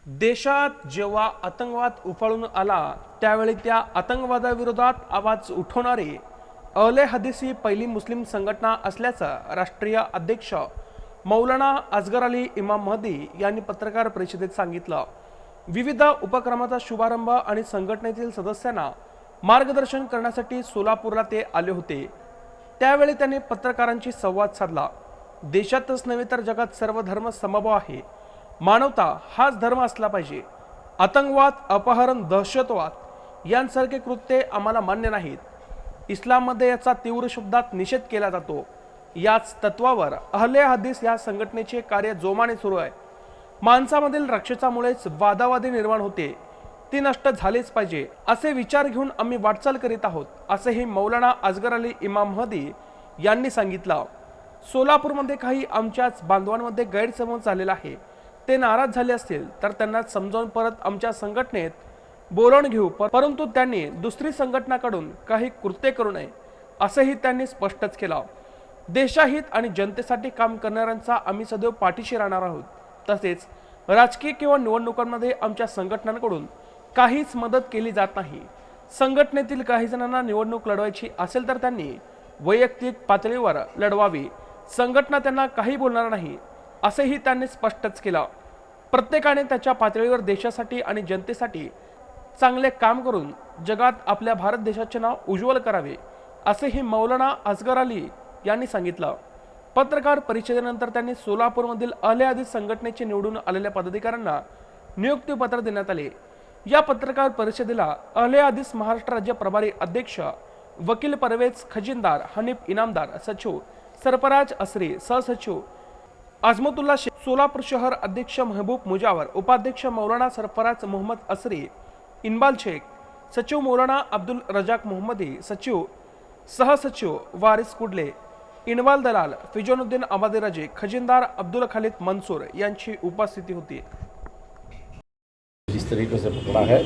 देशात जेव्हा आतंकवाद उफाळून आला त्यावेळी त्या आतंकवादाविरोधात आवाज उठवणारी अहले हदीस ही पहिली मुस्लिम संघटना असल्याचं राष्ट्रीय अध्यक्ष मौलाना असगर अली इमाम महदी यांनी पत्रकार परिषदेत सांगितलं। विविध उपक्रमाचा शुभारंभ आणि संघटनेतील सदस्यांना मार्गदर्शन करण्यासाठी सोलापूरला ते आले होते। त्यावेळी त्यांनी पत्रकारांशी संवाद साधला। देशातच नव्हे तर जगात सर्व धर्म समभाव आहे, मानवता हाच धर्म असला पाहिजे। आतंकवाद, अपहरण, दहशतवाद यांसारखे कृत्ये आम्हाला मान्य नाहीत। इस्लाममध्ये याचा तीव्र शब्दात निषेध केला जातो। याच तत्वावर अहले हदीस या संघटनेचे कार्य जोमाने सुरू आहे। माणसामधील राक्षसामुळेच वादावादी निर्माण होते, ती नष्ट झालीच पाहिजे असे विचार घेऊन आम्ही वाटचाल करीत आहोत, असेही मौलाना असगर अली इमाम महदी यांनी सांगितलं। सोलापूरमध्ये काही आमच्याच बांधवांमध्ये गैरसमज झालेला आहे, ते नाराज झाले असतील तर त्यांना समजावून परत आमच्या संघटनेत बोलावून घेऊ, परंतु त्यांनी दुसरी संघटनाकडून काही कृत्य करू नये असेही त्यांनी स्पष्टच केलं। देशाहित आणि जनतेसाठी काम करणाऱ्यांचा आम्ही सदैव पाठीशी राहणार आहोत। तसेच राजकीय किंवा निवडणुकांमध्ये आमच्या संघटनांकडून काहीच मदत केली जात नाही। संघटनेतील काही जणांना निवडणूक लढवायची असेल तर त्यांनी वैयक्तिक पातळीवर लढवावी, संघटना त्यांना काही बोलणार नाही असेही त्यांनी स्पष्टच केलं। प्रत्येकाने त्याच्या पातळीवर देशासाठी आणि जनतेसाठी चांगले काम करून जगात आपल्या भारत देशाचे नाव उज्ज्वल करावे असेही मौलाना असगर अली यांनी सांगितलं। पत्रकार परिषदेनंतर त्यांनी सोलापूरमधील अहले हदीस संघटनेचे निवडून आलेल्या पदाधिकाऱ्यांना नियुक्तीपत्र देण्यात आले। या पत्रकार परिषदेला अहले हदीस महाराष्ट्र राज्य प्रभारी अध्यक्ष वकील परवेज खजिनदार, हनीफ इनामदार, सचिव सरफराज असरी, सहसचिव आजमतुल्ला शेख, सोलापूर शहर अध्यक्ष महबूब मुजावर, उपाध्यक्ष मौलाना सरफराज मोहम्मद असरी, इनबाल शेख, सचिव मौलाना अब्दुल रजाक मोहम्मदी, सचिव सहसचिव वारिस कुडले, इनवाल दलाल फिजोनुद्दीन अबादी रजे, खजिनदार अब्दुल खालिद मंसूर यांची उपस्थिती होती। जिस तरीके से पकड़ा है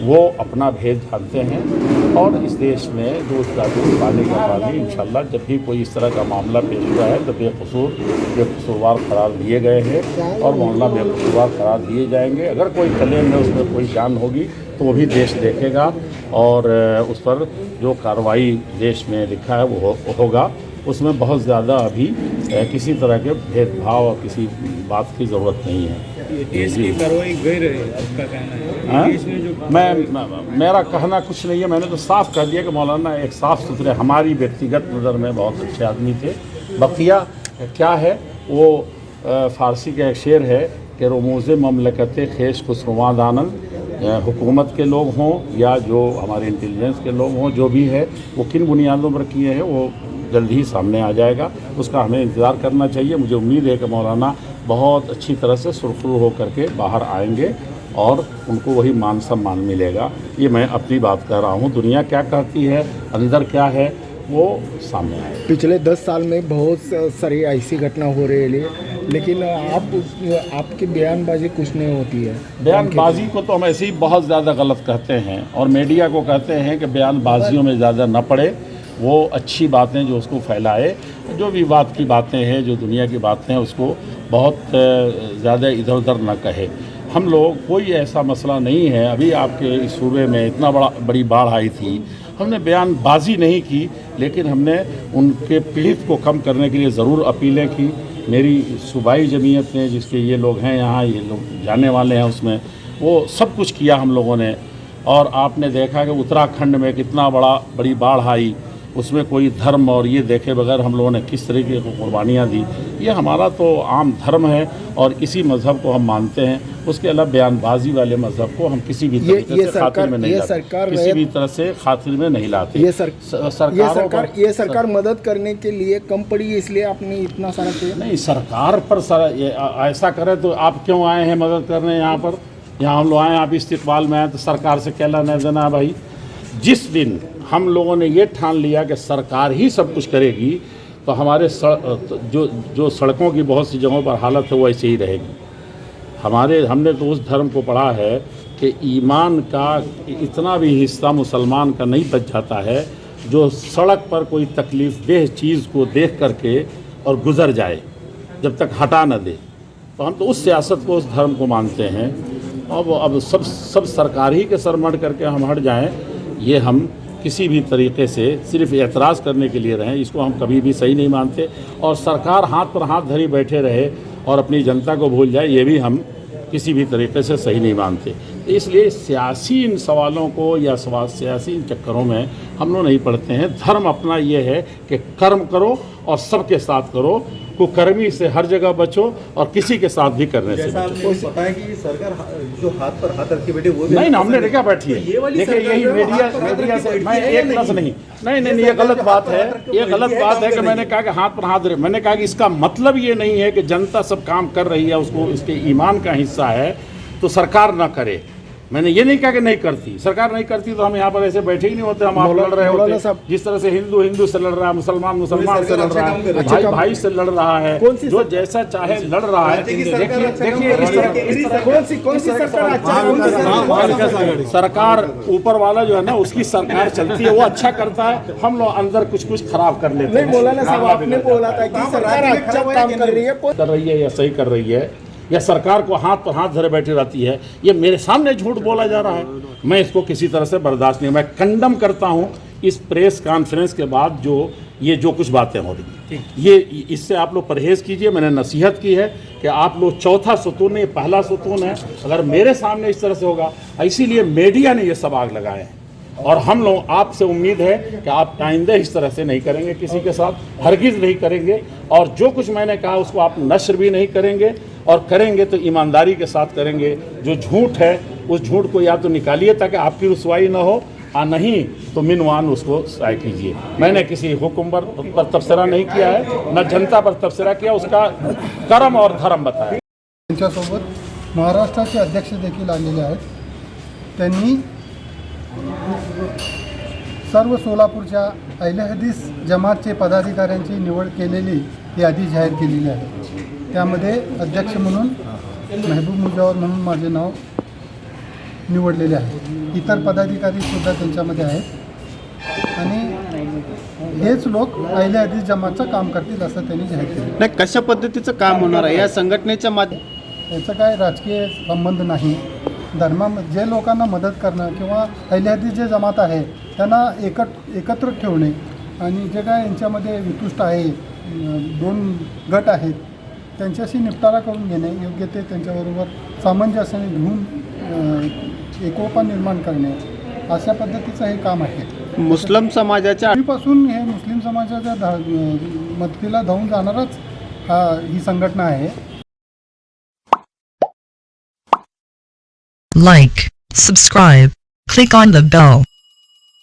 वो अपना भेद जानते हैं और इस देश में दूध का दूध, पानी का पानी। इंशाल्लाह जब भी कोई इस तरह का मामला पेश हुआ है तो बेकसूरवार करार दिए गए हैं और मामला बेकसूरवार करार दिए जाएंगे। अगर कोई क्लेम में उसमें कोई जान होगी तो वो भी देश देखेगा और उस पर जो कार्रवाई देश में लिखा है वो होगा। उसमें बहुत ज़्यादा अभी किसी तरह के भेदभाव और किसी बात की ज़रूरत नहीं है। देश की कार्रवाई गैर है, आपका कहना है? देश में जो मेरा कहना कुछ नहीं है, मैंने तो साफ कह दिया कि मौलाना एक साफ़ सुथरे, हमारी व्यक्तिगत नज़र में बहुत अच्छे आदमी थे। बकिया क्या है वो फ़ारसी का एक शेर है कि रमूज़ ममलकत खेश खुसरुवा दानन, हुकूमत के लोग हों या जो हमारे इंटेलिजेंस के लोग हों, जो भी है वो किन बुनियादों पर किए हैं वो जल्द ही सामने आ जाएगा। उसका हमें इंतज़ार करना चाहिए। मुझे उम्मीद है कि मौलाना बहुत अच्छी तरह से सुरखरू होकर के बाहर आएंगे और उनको वही मान सम्मान मिलेगा। ये मैं अपनी बात कर रहा हूँ, दुनिया क्या कहती है, अंदर क्या है वो सामने आए। पिछले 10 साल में बहुत सारी ऐसी घटना हो रही है, लेकिन आपकी बयानबाजी कुछ नहीं होती है। बयानबाजी को तो हम ऐसे ही बहुत ज़्यादा गलत कहते हैं और मीडिया को कहते हैं कि बयानबाजियों में ज़्यादा न पड़े, वो अच्छी बातें जो उसको फैलाए, जो विवाद की बातें हैं, जो दुनिया की बातें हैं उसको बहुत ज़्यादा इधर उधर न कहे। हम लोग कोई ऐसा मसला नहीं है। अभी आपके इस सूबे में इतना बड़ी बाढ़ आई थी, हमने बयानबाजी नहीं की, लेकिन हमने उनके पीड़ित को कम करने के लिए ज़रूर अपीलें की। मेरी सूबाई जमीयत ने, जिसके ये लोग हैं यहाँ, ये लोग जाने वाले हैं उसमें, वो सब कुछ किया हम लोगों ने। और आपने देखा कि उत्तराखंड में कितना बड़ी बाढ़ आई, उसमें कोई धर्म और ये देखे बगैर हम लोगों ने किस तरीके की कुर्बानियाँ दी। ये हमारा तो आम धर्म है और इसी मज़हब को हम मानते हैं। उसके अलावा बयानबाजी वाले मज़हब को हम किसी भी तरीके से खातिर में नहीं लाते, किसी भी तरह से खातिर में नहीं लाते। ये सरकार मदद करने के लिए कम पड़ी, इसलिए आपने इतना सारा किया। नहीं, सरकार पर ऐसा करे तो आप क्यों आए हैं मदद करने यहाँ पर? यहाँ हम लोग आए, आप इस्तिकबाल में आए तो सरकार से क्या लेना देना भाई? जिस दिन हम लोगों ने ये ठान लिया कि सरकार ही सब कुछ करेगी तो हमारे जो सड़कों की बहुत सी जगहों पर हालत है वो ऐसे ही रहेगी। हमने तो उस धर्म को पढ़ा है कि ईमान का इतना भी हिस्सा मुसलमान का नहीं बच जाता है जो सड़क पर कोई तकलीफ़ देह चीज़ को देख करके और गुज़र जाए, जब तक हटा न दे। तो हम तो उस सियासत को, उस धर्म को मानते हैं। अब सब सरकार ही के सर मढ़ करके हम हट जाएं, ये हम किसी भी तरीके से सिर्फ एतराज़ करने के लिए रहें, इसको हम कभी भी सही नहीं मानते। और सरकार हाथ पर हाथ धरी बैठे रहे और अपनी जनता को भूल जाए, ये भी हम किसी भी तरीके से सही नहीं मानते। इसलिए सियासी इन सवालों को या सियासी इन चक्करों में हम लोग नहीं पड़ते हैं। धर्म अपना ये है कि कर्म करो और सबके साथ करो, कुकर्मी से हर जगह बचो और किसी के साथ भी करने से बचो। पता है कि सरकार जो हाथ पर हाथ रख के बैठे वो भी नहीं ना, हमने देखा बैठी है। देखिए यही मीडिया से मैं एक प्लस नहीं, ये गलत बात है। ये गलत बात है कि मैंने कहा कि हाथ पर हाथ रखे। मैंने कहा कि इसका मतलब ये नहीं है कि जनता सब काम कर रही है, उसको इसके ईमान का हिस्सा है तो सरकार ना करे। मैंने ये नहीं कहा कि नहीं करती, सरकार नहीं करती तो हम यहाँ पर ऐसे बैठे ही नहीं होते, हम आप लड़ रहे होते। जिस तरह से हिंदू से लड़ रहा है, मुसलमान से लड़ रहा है, भाई से लड़ रहा है, जो जैसा चाहे लड़ रहा है। देखिए सरकार ऊपर वाला जो है ना, उसकी सरकार चलती है, वो अच्छा करता है, हम लोग अंदर कुछ खराब कर लेते हैं। मौलाना साहब आपने बोला था कि सरकार अच्छा काम कर रही है या सही कर रही है, या सरकार को हाथ पर हाथ धरे बैठी रहती है, ये मेरे सामने झूठ बोला जा रहा है। मैं इसको किसी तरह से बर्दाश्त नहीं, मैं कंडम करता हूँ इस प्रेस कॉन्फ्रेंस के बाद जो कुछ बातें हो रही हैं। ये इससे आप लोग परहेज कीजिए। मैंने नसीहत की है कि आप लोग चौथा सुतून है, पहला सुतून है, अगर मेरे सामने इस तरह से होगा, इसीलिए मीडिया ने ये सब आग लगाए हैं। और हम लोग आपसे उम्मीद है कि आप आइंदा इस तरह से नहीं करेंगे, किसी के साथ हरगिज़ नहीं करेंगे, और जो कुछ मैंने कहा उसको आप नश्र भी नहीं करेंगे, और करेंगे तो ईमानदारी के साथ करेंगे। जो झूठ है उस झूठ को या तो निकालिए ताकि आपकी रुसवाई ना हो, और नहीं तो मिनवान उसको साय कीजिए। मैंने किसी हुक्मर पर तबसरा नहीं किया है, न जनता पर तबसरा किया, उसका कर्म और धर्म बताया। त्यांच्यासोबत महाराष्ट्राचे अध्यक्ष देखील आलेले आहेत। त्यांनी सर्व सोलापूरच्या अहले हदीस जमातचे पदाधिकाऱ्यांची निवड केलेली यादी जाहीर केलेली आहे। त्यामध्ये अध्यक्ष म्हणून महबूब मुजावर म्हणून माझे नाव निवडलेले आहे। इतर पदाधिकारीसुद्धा त्यांच्यामध्ये आहेत आणि हेच लोक अहले हदीस जमातचं काम करतील असं त्यांनी जाहीर केलं। नाही, कशा पद्धतीचं काम होणार आहे या संघटनेच्या माध्यमातून? याचं काय राजकीय संबंध नाही। जे लोकांना मदत करणं किंवा अहले हदीस जे जमात आहे त्यांना एकत्र ठेवणे, आणि जे काय यांच्यामध्ये वितुष्ट आहे, दोन गट आहेत, त्यांच्याशी निपटारा करून घेणे, योग्य ते त्यांच्याबरोबर सामंजस्याने घेऊन एकोपा निर्माण करणे, अशा पद्धतीचं हे काम आहे। मुस्लिम समाजाच्या आधीपासून हे मुस्लिम समाजाच्या मदतीला धावून जाणारच ही संघटना आहे। Like, subscribe, click on the bell.